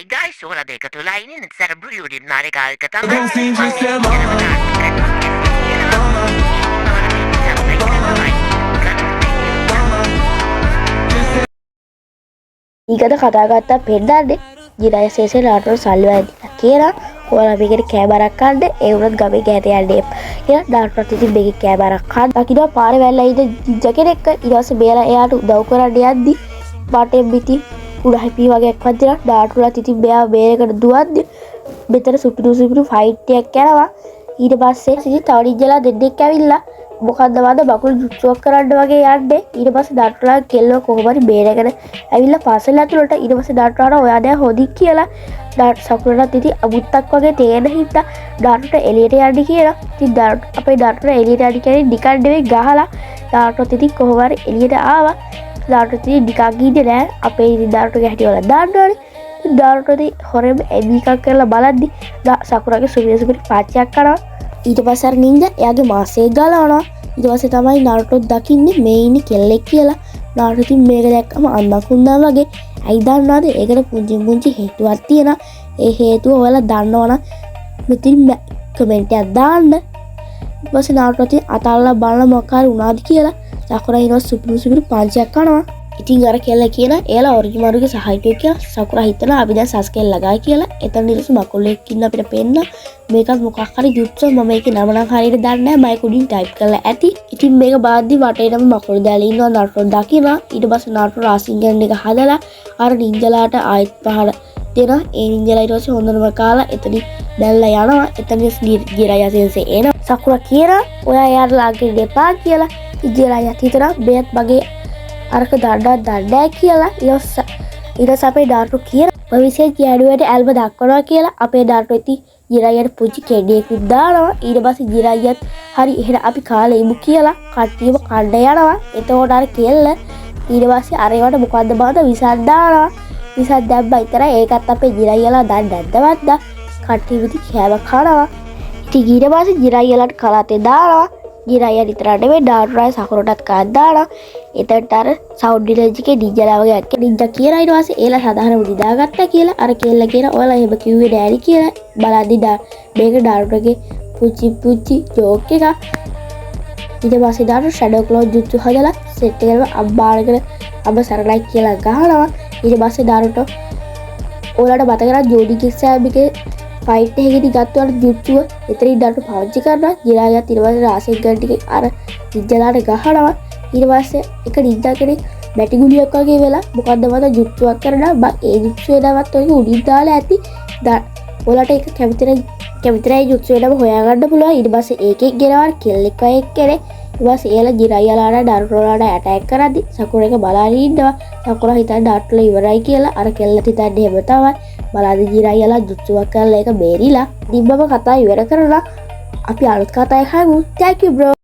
Hey guys, wala day katulainin at sa bruyudin na regal ka I tama. don't see just Pati that ka naman mama. ඊකට කතා ගත්තා පෙන්නන්නේ ජිරාය සේසේ නාට්‍යවල සල්ලි වැදිලා කියලා ඔයාලා මේකට කෑබරක් කන්න ඒ වුණත් ගමේ ගෑත යන්නේ කියලා නාට්‍යවත් ඉතින් මේකේ කෑබරක් කන්න දකින්න පාරේ වැල්ලා ඉඳ ජිජ්ජා කෙනෙක් ඊට පස්සේ බේලා එයාට උදව් කරන්න යද්දි බටෙන් පිටින් උඩ හැපි වගේ එක්කක් දෙනවා නාට්‍යවලත් ඉතින් මෙයා බේරකට දුවද්දි මෙතන සුපිරි ෆයිට් එකක් යනවා ඊට පස්සේ ඉතින් තව නිජලා දෙන්නෙක් ඇවිල්ලා මොකද්ද වද බකුළු ජුට්ටුවක් කරන්න වගේ යන්නේ ඊට පස්සේ ඩාක්ටර්ලා කෙල්ලව කොහොම හරි බේරගෙන ඇවිල්ලා පාසල ඇතුළට ඊට පස්සේ ඩාක්ටර්ලා ඔයා දැන් හොදි කියලා සකුරටත් ඉතින් අමුත්තක් වගේ තේරෙන හින්දා ඩාක්ටර්ට එළියට යන්න කියලා ඉතින් අපේ ඩාක්ටර් එළියට යන්න කියන්නේ නිකන් නෙවෙයි ගහලා ඩාක්ටර්ත් ඉතින් කොහොම හරි එළියට ආවා ඩාක්ටර් ඉතින් නිකන් ඉන්නේ නෑ අපේ ඉතින් ඩාක්ටර්ගේ හැටි වල දාන්නවනේ ඉතින් ඩාක්ටර් ඉතින් හොරෙන් එබිකක් කරලා බලද්දි සකුරගේ සුපිරි පාච්චයක් කරනවා ඊට පස්සේ අර නින්ජා එයාගේ මාසෙක් ගලවනවා ඊට පස්සේ තමයි නාරුටෝ දකින්නේ මේ ඉන්නේ කෙල්ලෙක් කියලා නාරුටෝ ඉතින් මේක දැක්කම අම්මක් වුණා වගේ ඇයි දන්නවද ඒකට පුංචි හේතුවක් තියෙනවා ඒ හේතුව ඔයාලා දන්නවනම් මෙතින් කමෙන්ට් එකක් දාන්න ඊට පස්සේ නාරුටෝ ඉතින් අතල්ලා බලන මොකක් හරි වුණාද කියලා සකුරා ඊනොස් සුපිරි පංචයක් කරනවා ඉතින් අර කෙල්ල කියන එයාලා ඔරිජිමාරුගේ සහායකයෙක් කියලා සකුරා හිතනවා අපි දැන් සස්කෙල් ලගායි කියලා එතන ඉඳලා මකුලෙක් ඉන්න අපිට පෙන්න මේකත් මොකක් හරි යුක්තව මම ඒකේ නම නම් හරියට දන්නේ නැහැ මම ඒක උඩින් ටයිප් කරලා ඇති ඉතින් මේක බාද්දි වටේටම මකුළු දාලා ඉන්නවා නාට්‍රෝ දකිනවා ඊට පස්සේ නාට්‍රෝ රාසින්ගන් එක හදලා අර නින්ජලාට ආයෙත් පහර දෙනවා ඒ නින්ජලා ඊට පස්සේ හොඳටම කාලා එතනින් දැල්ලා යනවා එතනින් ජිරායා සෙන්සේ එනවා සකුරා කියනවා ඔයා එයාට ලාගෙන දෙපා කියලා ජිරායා හිතනවා බේත් වගේ අරක දඩ කියලා ඊට අපේ ඩාක්ටර් කියන ඔවිසේ ජෑඩුවට ඇල්බ දක්වනවා කියලා අපේ ඩාක්ටර් ඉතින් ජිරායියට පුංචි කෙඩියෙකුත් දානවා ඊට පස්සේ ජිරායියත් හරි එහෙනම් අපි කාලේ ඉමු කියලා කට්ටියම කණ්ඩ යනවා එතකොට අර කෙල්ල ඊට පස්සේ අර ඒවට මොකද්ද බාද විසක් දානවා විසක් දැම්බා විතරයි ඒකත් අපේ ජිරායියලා දැන් නැද්දවද්දා කට්ටිය විදි කෑව කනවා ඉතින් ඊට පස්සේ ජිරායියලාට කලතේ දානවා ජිරායියා විතරක් නෙවෙයි ඩාක්ටර්යි සකුරටත් කාත් දානවා එතනට අර සවුන්ඩ් විලේජ් එකේ නින්ජාලා වගේ අක්ක නින්ජා කියලා ඊට පස්සේ ඒලා සාධාරණ නිදාගත්තා කියලා අර කෙල්ල කියන ඔයාලා එහෙම කිව්වේ නෑනි කියලා බලද්දි මේක ඩාක්ටර්ගේ පුංචි ජෝක් එකක් ඊට පස්සේ ඩාක්ටර් ෂැඩෝ ක්ලෝස් ජුත්සු හදලා සෙට් එකේම අම්බාරගෙන අම්බ සරලයි කියලා ගහනවා ඊට පස්සේ ඩාක්ටර් ඔයාලට මතකද ජෝඩි කික්සෑම් එකේ ෆයිට් එකේදී ගත්තාට ජුත්සුව එතනින් ඩාක්ටර් පාවිච්චි කරනවා ජිරායියත් ඊට පස්සේ රාසෙන් ගන් ටික අර නින්ජාලාට ගහනවා ඊට පස්සේ එක නින්ජා කෙනෙක් බැටි ගුලියක් වගේ වෙලා මොකද්ද මත ජුත්සුවක් කරනවා ඒ ජුත්සුවේ නමත් ඔයක උඩින් දාලා ඇති ඔයාලට ඒක කැමතිරයි ජුත්සුවේ නම හොයාගන්න පුළුවන් ඊට පස්සේ ඒකෙක් ගෙනවර කෙල්ලෙක් වගේ කෙනෙක් ඊට පස්සේ එයාලා ජිරායියාලාට ඩාක්ටර්ලාට ඇටැක් කරද්දි සකුරා එක බලාගෙන ඉන්නවා සකුරා හිතන්නේ ඩාක්ටර්ලා ඉවරයි කියලා අර කෙල්ලත් හිතන්නේ එහෙම තමයි බලද්දි ජිරායියාලා ජුත්සුවක් කරලා ඒක බේරිලා දිබ්බම කතා ඉවර කරලා අපි අලුත් කතාවක් හමු thank you bro